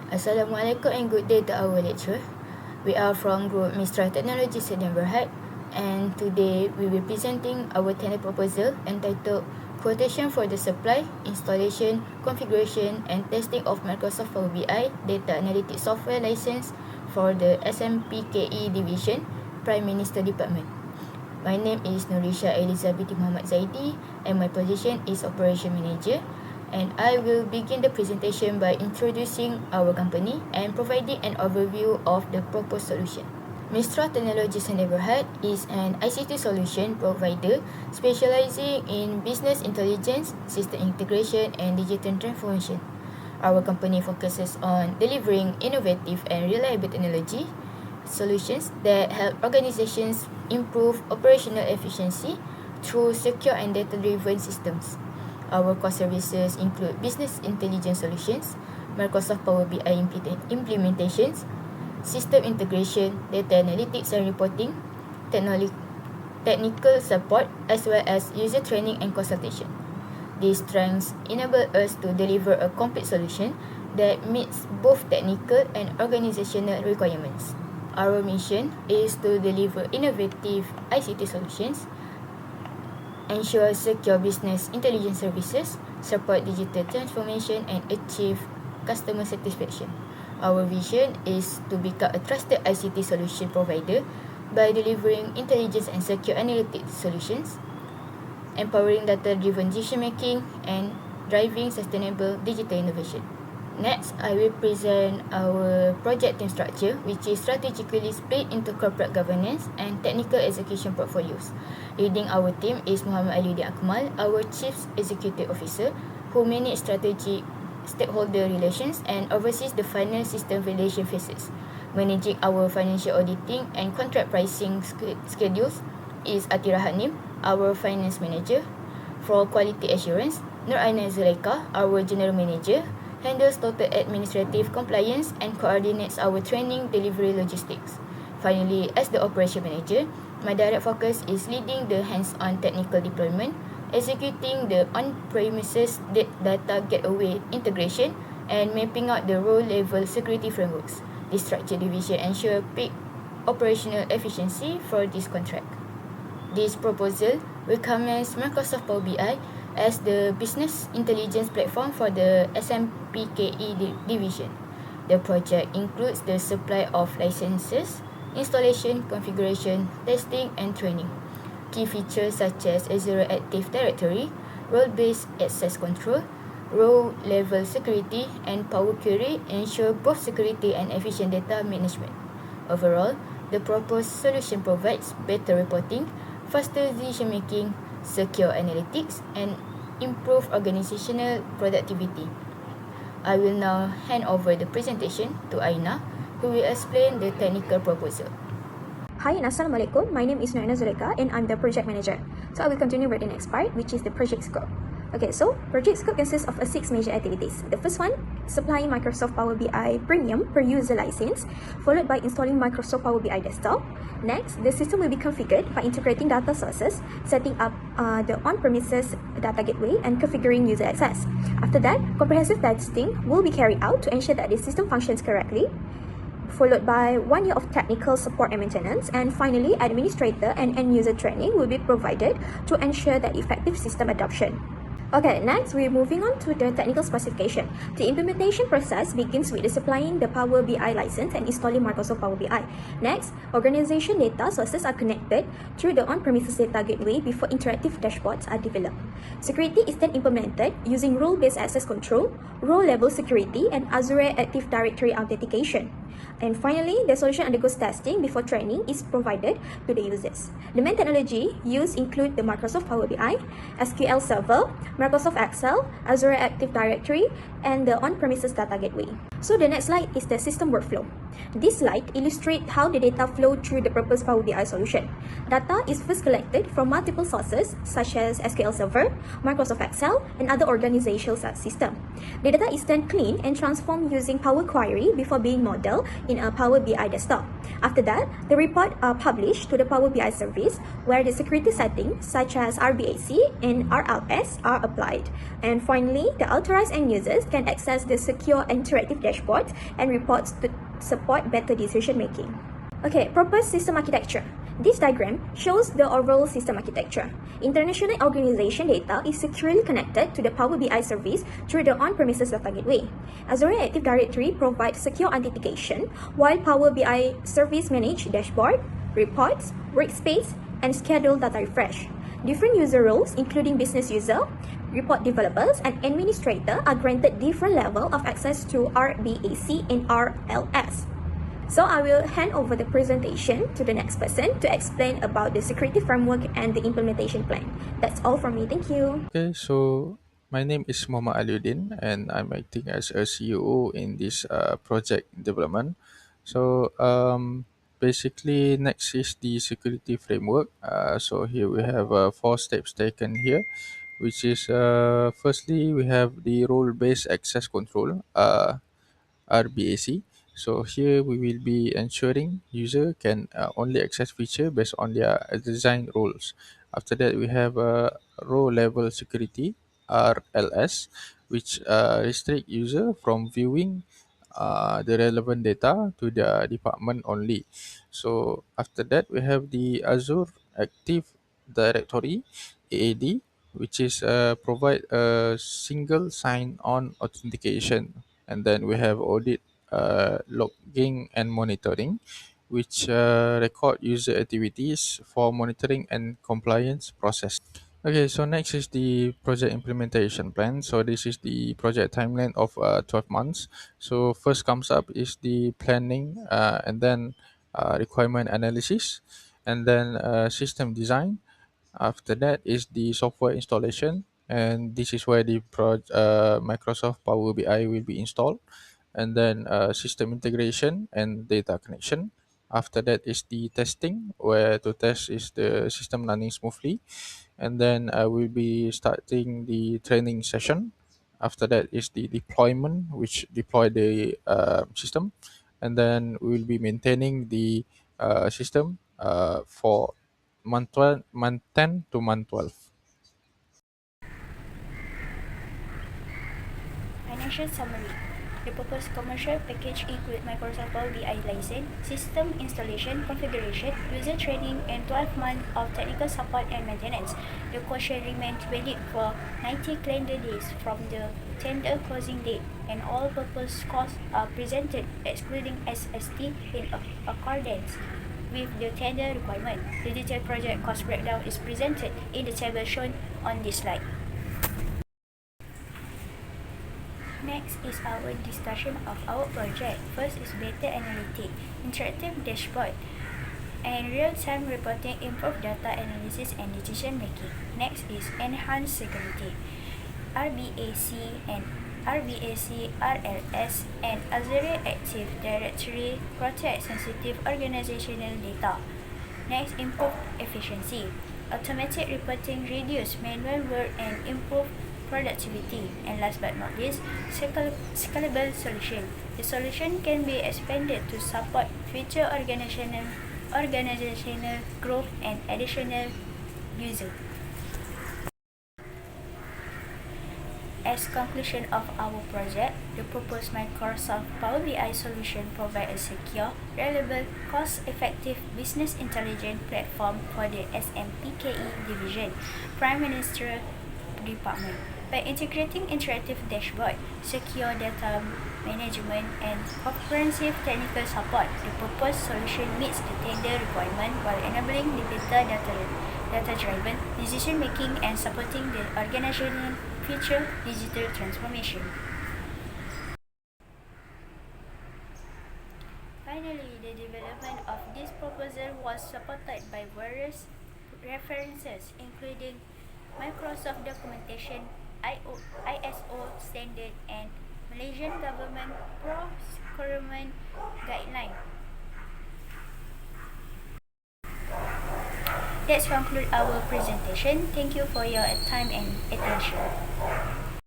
Assalamualaikum and good day to our lecturer. We are from Group MYSTRA Teknologi Sedang Berhad, and today we will be presenting our technical proposal entitled Quotation for the Supply, Installation, Configuration and Testing of Microsoft Power BI Data Analytics Software License for the SMPKE Division, Prime Minister Department. My name is Noorhayati Elleeza Binti Mohamed Zaidi and my position is Operation Manager. And I will begin the presentation by introducing our company and providing an overview of the proposed solution. MYSTRA Teknologi Sedang Berhad is an ICT solution provider specializing in business intelligence, system integration and digital transformation. Our company focuses on delivering innovative and reliable technology solutions that help organizations improve operational efficiency through secure and data-driven systems. Our core services include business intelligence solutions, Microsoft Power BI implementations, system integration, data analytics and reporting, technical support, as well as user training and consultation. These strengths enable us to deliver a complete solution that meets both technical and organizational requirements. Our mission is to deliver innovative ICT solutions, ensure secure business intelligence services, support digital transformation and achieve customer satisfaction. Our vision is to become a trusted ICT solution provider by delivering intelligence and secure analytics solutions, empowering data-driven decision-making and driving sustainable digital innovation. Next, I will present our project team structure, which is strategically split into corporate governance and technical execution portfolios. Leading our team is Mohamed Akmal, our Chief Executive Officer, who manages strategic stakeholder relations and oversees the finance system validation phases. Managing our financial auditing and contract pricing schedules is Athirah Hanim, our finance manager. For quality assurance, Zulaikha, our general manager, handles total administrative compliance and coordinates our training delivery logistics. Finally, as the operation manager, my direct focus is leading the hands-on technical deployment, executing the on-premises data gateway integration, and mapping out the role-level security frameworks. This structured division ensures peak operational efficiency for this contract. This proposal recommends Microsoft Power BI as the business intelligence platform for the SMPKE division. The project includes the supply of licenses, installation, configuration, testing and training. Key features such as Azure Active Directory, role-based access control, row-level security and Power Query ensure both security and efficient data management. Overall, the proposed solution provides better reporting, faster decision-making, secure analytics and improve organizational productivity. I will now hand over the presentation to Aina, who will explain the technical proposal. Hi and Assalamualaikum. My name is Zulaikha and I'm the project manager. So I will continue with the next part, which is the project scope. Okay, so project scope consists of 6 major activities. The first one, supplying Microsoft Power BI Premium per user license, followed by installing Microsoft Power BI Desktop. Next, the system will be configured by integrating data sources, setting up the on-premises data gateway, and configuring user access. After that, comprehensive testing will be carried out to ensure that the system functions correctly, followed by 1 year of technical support and maintenance, and finally, administrator and end-user training will be provided to ensure that effective system adoption. Okay, next we're moving on to the technical specification. The implementation process begins with supplying the Power BI license and installing Microsoft Power BI. Next, organization data sources are connected through the on-premises data gateway before interactive dashboards are developed. Security is then implemented using role-based access control, role-level security, and Azure Active Directory authentication. And finally, the solution undergoes testing before training is provided to the users. The main technology used include the Microsoft Power BI, SQL Server, Microsoft Excel, Azure Active Directory, and the on-premises data gateway. So the next slide is the system workflow. This slide illustrates how the data flow through the proposed Power BI solution. Data is first collected from multiple sources such as SQL Server, Microsoft Excel, and other organizational systems. The data is then cleaned and transformed using Power Query before being modeled in a Power BI desktop. After that, the reports are published to the Power BI service where the security settings such as RBAC and RLS are applied. And finally, the authorized end users can access the secure interactive dashboards and reports to support better decision making. Okay, proposed system architecture. This diagram shows the overall system architecture. International organization data is securely connected to the Power BI service through the on-premises data gateway. Azure Active Directory provides secure authentication, while Power BI service manage dashboard, reports, workspace, and schedule data refresh. Different user roles, including business user, report developers, and administrator, are granted different level of access to RBAC and RLS. So I will hand over the presentation to the next person to explain about the security framework and the implementation plan. That's all from me. Thank you. Okay, so my name is Mohamed Aliuddin, and I'm acting as a CEO in this project development. So basically, next is the security framework. So here we have four steps taken here, which is firstly we have the role-based access control. RBAC. So here we will be ensuring user can only access feature based on their design rules. After that, we have row level security RLS, which restrict user from viewing the relevant data to the department only. So after that, we have the Azure Active Directory AAD, which is provide a single sign-on authentication. And then we have audit logging and monitoring, which record user activities for monitoring and compliance process. Okay, so next is the project implementation plan. So this is the project timeline of 12 months. So first comes up is the planning, and then requirement analysis, and then system design. After that is the software installation, and this is where the Microsoft Power BI will be installed, and then system integration and data connection. After that is the testing, where to test is the system running smoothly, and then I will be starting the training session. After that is the deployment, which deploy the system, and then we will be maintaining the system for month 10 to month 12. Financial summary. The proposed commercial package includes Microsoft Power BI license, system installation, configuration, user training, and 12 months of technical support and maintenance. The quotation remains valid for 90 calendar days from the tender closing date, and all proposed costs are presented excluding SST in accordance with the tender requirement. The detailed project cost breakdown is presented in the table shown on this slide. Next is our discussion of our project. First is better analytics, interactive dashboard, and real-time reporting improve data analysis and decision making. Next is enhanced security, RBAC, RLS, and Azure Active Directory protect sensitive organizational data. Next, improve efficiency, automatic reporting reduce manual work and improve productivity. And last but not least, scalable solution. The solution can be expanded to support future organizational growth and additional users. As conclusion of our project, the proposed Microsoft Power BI solution provides a secure, reliable, cost-effective business intelligence platform for the SMPKE division, Prime Minister Department. By integrating interactive dashboard, secure data management, and comprehensive technical support, the proposed solution meets the tender requirement while enabling the better data-driven decision-making and supporting the organizational future digital transformation. Finally, the development of this proposal was supported by various references, including Microsoft documentation, ISO standard, and Malaysian government procurement guideline. Let's conclude our presentation. Thank you for your time and attention.